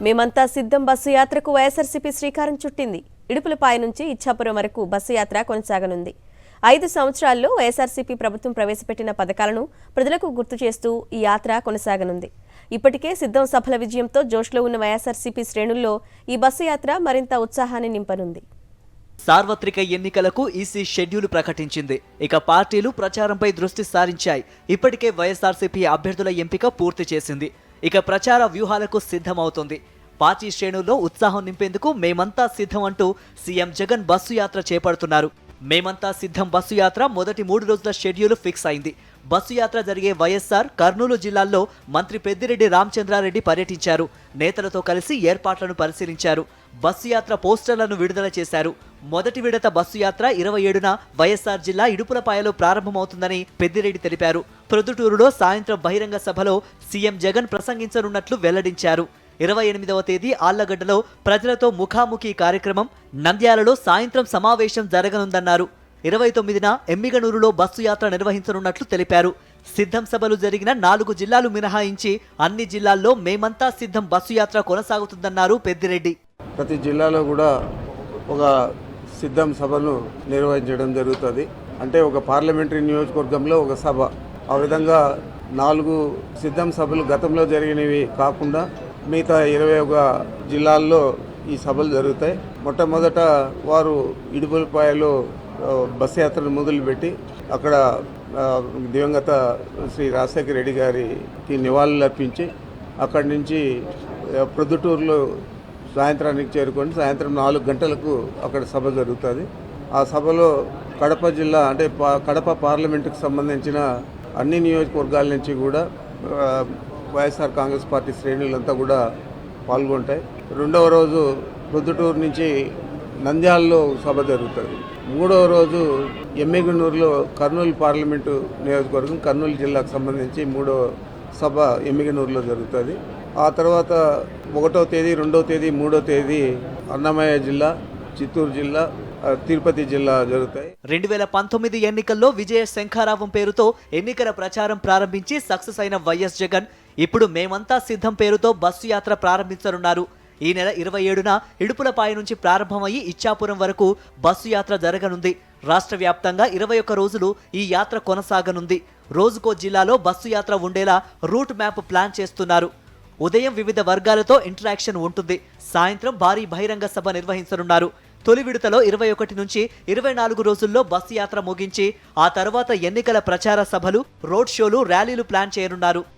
మేమంతా సిద్ధం బస్సు యాత్రకు వైఎస్ఆర్సీపీ శ్రీకారం చుట్టింది. ఇడుపులపాయ నుంచి ఇచ్చాపురం వరకు బస్సు యాత్ర కొనసాగనుంది. 5 సంవత్సరాల్లో వైఎస్ఆర్సీపీ ప్రభుత్వం ప్రవేశపెట్టిన పథకాలను ప్రజలకు గుర్తు చేస్తూ ఈ యాత్ర కొనసాగనుంది. ఇప్పటికే సిద్ధం సభల విజయంతో జోష్లో ఉన్న వైఎస్ఆర్సీపీ శ్రేణుల్లో ఈ బస్సు యాత్ర మరింత ఉత్సాహాన్ని నింపనుంది. సార్వత్రిక ఎన్నికలకు ఈసీ షెడ్యూల్ ప్రకటించింది. ఇక పార్టీలు ప్రచారంపై దృష్టి సారించాయి. ఇప్పటికే వైఎస్ఆర్సీపీ అభ్యర్థుల ఎంపిక పూర్తి చేసింది. ఇక ప్రచార వ్యూహాలకు సిద్ధమవుతుంది. పార్టీ శ్రేణుల్లో ఉత్సాహం నింపేందుకు మేమంతా సిద్ధం అంటూ సీఎం జగన్ బస్సు యాత్ర చేపడుతున్నారు. మేమంతా సిద్ధం బస్సు యాత్ర మొదటి 3 రోజుల షెడ్యూల్ ఫిక్స్ అయింది. బస్సు యాత్ర జరిగే వైఎస్ఆర్, కర్నూలు జిల్లాల్లో మంత్రి పెద్దిరెడ్డి రామచంద్రారెడ్డి పర్యటించారు. నేతలతో కలిసి ఏర్పాట్లను పరిశీలించారు. బస్సు యాత్ర పోస్టర్లను విడుదల చేశారు. మొదటి విడత బస్సు యాత్ర 27న వైఎస్ఆర్ జిల్లా ఇడుపులపాయలో ప్రారంభమవుతుందని పెద్దిరెడ్డి తెలిపారు. ప్రొద్దుటూరులో సాయంత్రం బహిరంగ సభలో సీఎం జగన్ ప్రసంగించనున్నట్లు వెల్లడించారు. 28వ తేదీ ఆళ్లగడ్డలో ప్రజలతో ముఖాముఖి కార్యక్రమం, నంద్యాలలో సాయంత్రం సమావేశం జరగనుందన్నారు. 29న ఎమ్మిగనూరులో బస్సు యాత్ర నిర్వహించనున్నట్లు తెలిపారు. సిద్ధం సభలు జరిగిన 4 జిల్లాలు మినహాయించి అన్ని జిల్లాల్లో మేమంతా సిద్ధం బస్సు యాత్ర కొనసాగుతుందన్నారు పెద్దిరెడ్డి. ప్రతి జిల్లాలో కూడా ఒక సిద్ధం సభను నిర్వహించడం జరుగుతుంది. అంటే ఒక పార్లమెంటరీ నియోజకవర్గంలో ఒక సభ. ఆ విధంగా 4 సిద్ధం సభలు గతంలో జరిగినవి కాకుండా మిగతా 21 జిల్లాల్లో ఈ సభలు జరుగుతాయి. మొట్టమొదట వారు ఇడుపులపాయలో బస్ యాత్రను మొదలుపెట్టి అక్కడ దివంగత శ్రీ రాజశేఖర రెడ్డి గారికి నివాళులు అర్పించి అక్కడి నుంచి ప్రొద్దుటూరులో సాయంత్రానికి చేరుకొని సాయంత్రం 4 గంటలకు అక్కడ సభ జరుగుతుంది. ఆ సభలో కడప జిల్లా అంటే కడప పార్లమెంటుకు సంబంధించిన అన్ని నియోజకవర్గాల నుంచి కూడా వైఎస్ఆర్ కాంగ్రెస్ పార్టీ శ్రేణులంతా కూడా పాల్గొంటాయి. 2వ రోజు ప్రొద్దుటూరు నుంచి నంద్యాలలో సభ జరుగుతుంది. 3వ రోజు ఎమ్మిగనూరులో కర్నూలు పార్లమెంటు నియోజకవర్గం కర్నూలు జిల్లాకు సంబంధించి 3వ సభ ఎమ్మిగనూరులో జరుగుతుంది. ఆ తర్వాత 1వ తేదీ, 2వ తేదీ, 3వ తేదీ అన్నమయ్య జిల్లా, చిత్తూరు జిల్లా, తిరుపతి జిల్లా జరుగుతాయి. 2019 ఎన్నికల్లో విజయ శంఖారావం పేరుతో ఎన్నికల ప్రచారం ప్రారంభించి సక్సెస్ అయిన వైఎస్ జగన్ ఇప్పుడు మేమంతా సిద్ధం పేరుతో బస్సు యాత్ర ప్రారంభించనున్నారు. ఈ నెల 27న ఇడుపులపాయ నుంచి ప్రారంభమయ్యి ఇచ్చాపురం వరకు బస్సు యాత్ర జరగనుంది. రాష్ట్ర వ్యాప్తంగా 21 రోజులు ఈ యాత్ర కొనసాగనుంది. రోజుకో జిల్లాలో బస్సు యాత్ర ఉండేలా రూట్ మ్యాప్ ప్లాన్ చేస్తున్నారు. ఉదయం వివిధ వర్గాలతో ఇంటరాక్షన్ ఉంటుంది. సాయంత్రం భారీ బహిరంగ సభ నిర్వహించనున్నారు. తొలి విడతలో 21 నుంచి 24 రోజుల్లో బస్సు యాత్ర ముగించి ఆ తర్వాత ఎన్నికల ప్రచార సభలు, రోడ్ షోలు, ర్యాలీలు ప్లాన్ చేయనున్నారు.